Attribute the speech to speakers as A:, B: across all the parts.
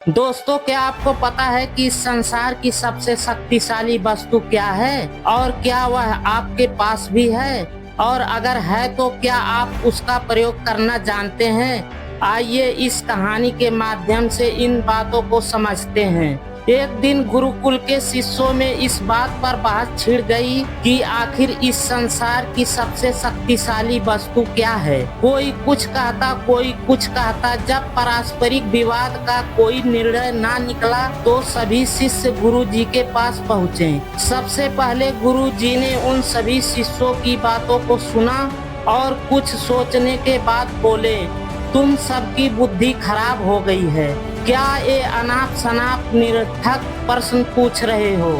A: दोस्तों, क्या आपको पता है कि इस संसार की सबसे शक्तिशाली वस्तु क्या है और क्या वह आपके पास भी है? और अगर है तो क्या आप उसका प्रयोग करना जानते हैं? आइए इस कहानी के माध्यम से इन बातों को समझते हैं। एक दिन गुरुकुल के शिष्यों में इस बात पर बहस छिड़ गई कि आखिर इस संसार की सबसे शक्तिशाली वस्तु क्या है। कोई कुछ कहता, कोई कुछ कहता। जब पारस्परिक विवाद का कोई निर्णय ना निकला तो सभी शिष्य गुरु जी के पास पहुँचे। सबसे पहले गुरु जी ने उन सभी शिष्यों की बातों को सुना और कुछ सोचने के बाद बोले, तुम सबकी बुद्धि खराब हो गई है। क्या ये अनाप शनाप निरर्थक प्रश्न पूछ रहे हो?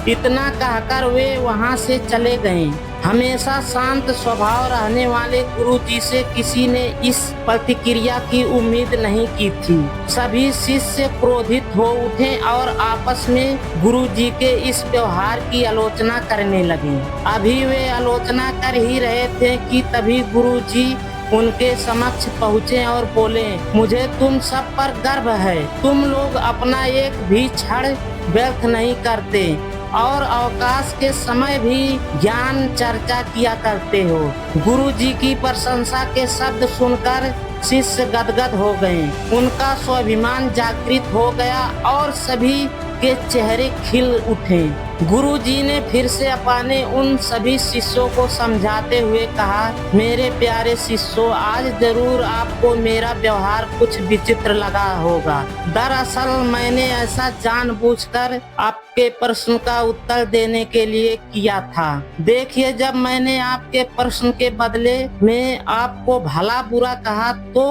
A: इतना कहकर वे वहां से चले गए। हमेशा शांत स्वभाव रहने वाले गुरु जी से किसी ने इस प्रतिक्रिया की उम्मीद नहीं की थी। सभी शिष्य क्रोधित हो उठे और आपस में गुरु जी के इस व्यवहार की आलोचना करने लगे। अभी वे आलोचना कर ही रहे थे कि तभी गुरु जी उनके समक्ष पहुँचे और बोले, मुझे तुम सब पर गर्व है। तुम लोग अपना एक भी क्षण व्यर्थ नहीं करते और अवकाश के समय भी ज्ञान चर्चा किया करते हो। गुरु जी की प्रशंसा के शब्द सुनकर शिष्य गदगद हो गए। उनका स्वाभिमान जागृत हो गया और सभी के चेहरे खिल उठे। गुरु जी ने फिर से अपने उन सभी शिष्यों को समझाते हुए कहा, मेरे प्यारे शिष्यों, आज जरूर आपको मेरा व्यवहार कुछ विचित्र लगा होगा। दरअसल मैंने ऐसा जानबूझकर आपके प्रश्न का उत्तर देने के लिए किया था। देखिए, जब मैंने आपके प्रश्न के बदले में आपको भला बुरा कहा तो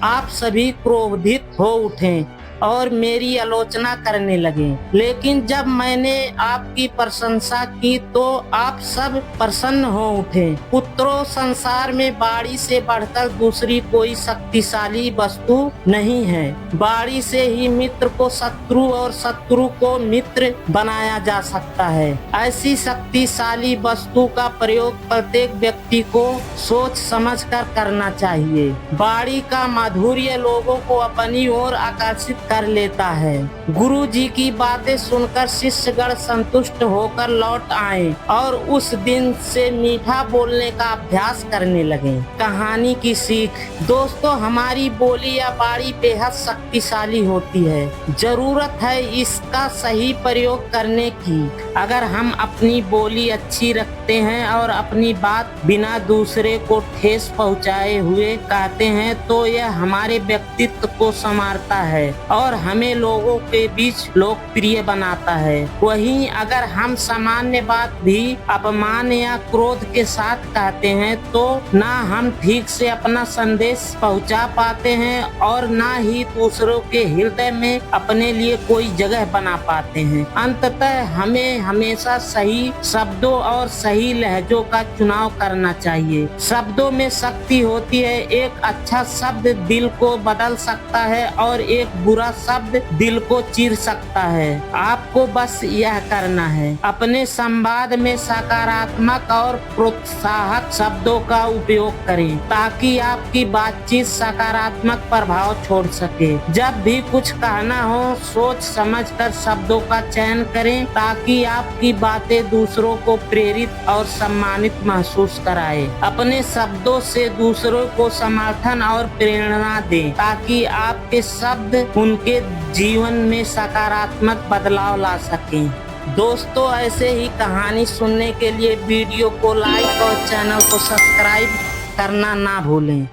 A: आप सभी क्रोधित हो उठे और मेरी आलोचना करने लगे। लेकिन जब मैंने आपकी प्रशंसा की तो आप सब प्रसन्न हो उठे। पुत्रों, संसार में बाड़ी से बढ़कर दूसरी कोई शक्तिशाली वस्तु नहीं है। बाड़ी से ही मित्र को शत्रु और शत्रु को मित्र बनाया जा सकता है। ऐसी शक्तिशाली वस्तु का प्रयोग प्रत्येक व्यक्ति को सोच समझ कर करना चाहिए। बाड़ी का माधुर्य लोगों को अपनी ओर आकर्षित कर लेता है। गुरु जी की बातें सुनकर शिष्यगण संतुष्ट होकर लौट आए और उस दिन से मीठा बोलने का अभ्यास करने लगे। कहानी की सीख। दोस्तों, हमारी बोली या बाणी बेहद शक्तिशाली होती है। जरूरत है इसका सही प्रयोग करने की। अगर हम अपनी बोली अच्छी रखते हैं और अपनी बात बिना दूसरे को ठेस पहुंचाए हुए कहते हैं तो यह हमारे व्यक्तित्व को संवारता है और हमें लोगों के बीच लोकप्रिय बनाता है। वहीं अगर हम सामान्य बात भी अपमान या क्रोध के साथ कहते हैं तो ना हम ठीक से अपना संदेश पहुंचा पाते हैं और ना ही दूसरों के हृदय में अपने लिए कोई जगह बना पाते हैं। अंततः हमें हमेशा सही शब्दों और सही लहजों का चुनाव करना चाहिए। शब्दों में शक्ति होती है। एक अच्छा शब्द दिल को बदल सकता है और एक बुरा शब्द दिल को चीर सकता है। आपको बस यह करना है, अपने संवाद में सकारात्मक और प्रोत्साहक शब्दों का उपयोग करें ताकि आपकी बातचीत सकारात्मक प्रभाव छोड़ सके। जब भी कुछ कहना हो सोच समझकर शब्दों का चयन करें ताकि आपकी बातें दूसरों को प्रेरित और सम्मानित महसूस कराए। अपने शब्दों से दूसरों को समर्थन और प्रेरणा दें ताकि आपके शब्द उनके जीवन में सकारात्मक बदलाव ला सकें। दोस्तों, ऐसे ही कहानी सुनने के लिए वीडियो को लाइक और चैनल को सब्सक्राइब करना ना भूलें।